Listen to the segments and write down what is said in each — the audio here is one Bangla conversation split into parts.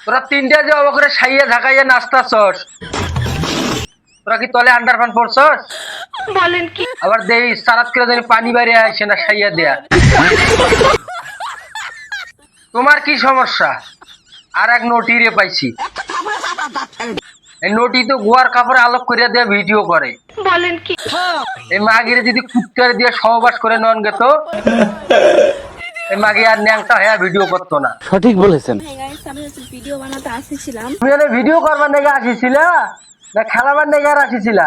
তোরা তিনটা যে অবাক করে সাইয়া ঝাঁকাইয়া নাচতাছস, তোরা কি তলে আন্ডারপ্যান্ট পরছস? বলেন কি? আবার দেই সারাত করে জানি পানি বাইরে আসে না সাইয়া দেয়া। তোমার কি সমস্যা? আর এক নোটি রে পাইছি, এই নোটি তো গোয়ার কাপড়ে আলোক করিয়া দেয়া ভিডিও করে। বলেন কি? এই মাগিরে যদি কুত্তারে দিয়ে সহবাস করে নন গেত, এই মাগি আর ন্যাংটা হ্যাঁ ভিডিও করতো না। সঠিক বলেছেন। আমি ভিডিও বানাতে আসছিলাম। তুমি এনে ভিডিও করবার নেগে আসিছিলা না খেলাবার নেগে আর আসিছিলা?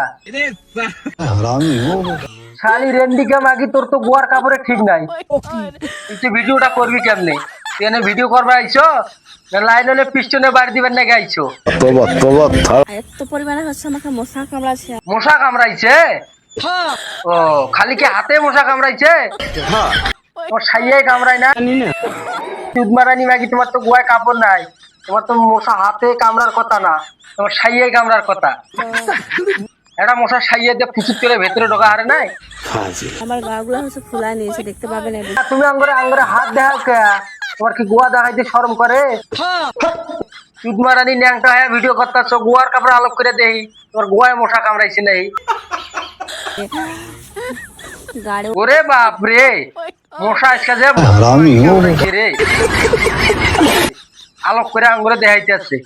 শালি রেন্ডিকা মাগি, তোর তো গোয়ার কাপড়ে ঠিক নাই, তুই ভিডিওটা করবি কেমনে? তুই এনে ভিডিও করবা আইছো না লাইন হলে পিস্টনে বাড়ি দিবার নেগে আইছো? এত পরিমাণে হচ্ছে আমাকে মশা কামড়াচ্ছে। মশা কামড়াইছে? ও খালি কি হাতে মশা কামড়াইছে? তোমার সাইয়াই কামড়াই না? দুধ মারানি মাগি, তোমার তো গোয়ায় কাপড় নাই, তোমার তো মশা হাতে কামড়ার কথা না, তোমার সাইয়াই কামড়ার কথা। একটা মশা সাইয়া দিয়ে ফুচুত করে ভেতরে ঢোকা হারে নাই? আমার গা গুলা হচ্ছে ফুলা নিয়েছে, দেখতে পাবেন। তুমি আঙ্গরে আঙ্গরে হাত দেখাও কে? তোমার কি গোয়া দেখাইতে শরম করে? দুধ মারানি ন্যাংটা হ্যাঁ ভিডিও করতেছো, গোয়ার কাপড়ে আলোক করে দেই তোমার গোয়ায় মশা কামড়াইছে নাই? গাড়ি ওরে বাপ রে, মশা আজকে যে রে আলোক করে আঙ্গুরে দেখাইতে আছে।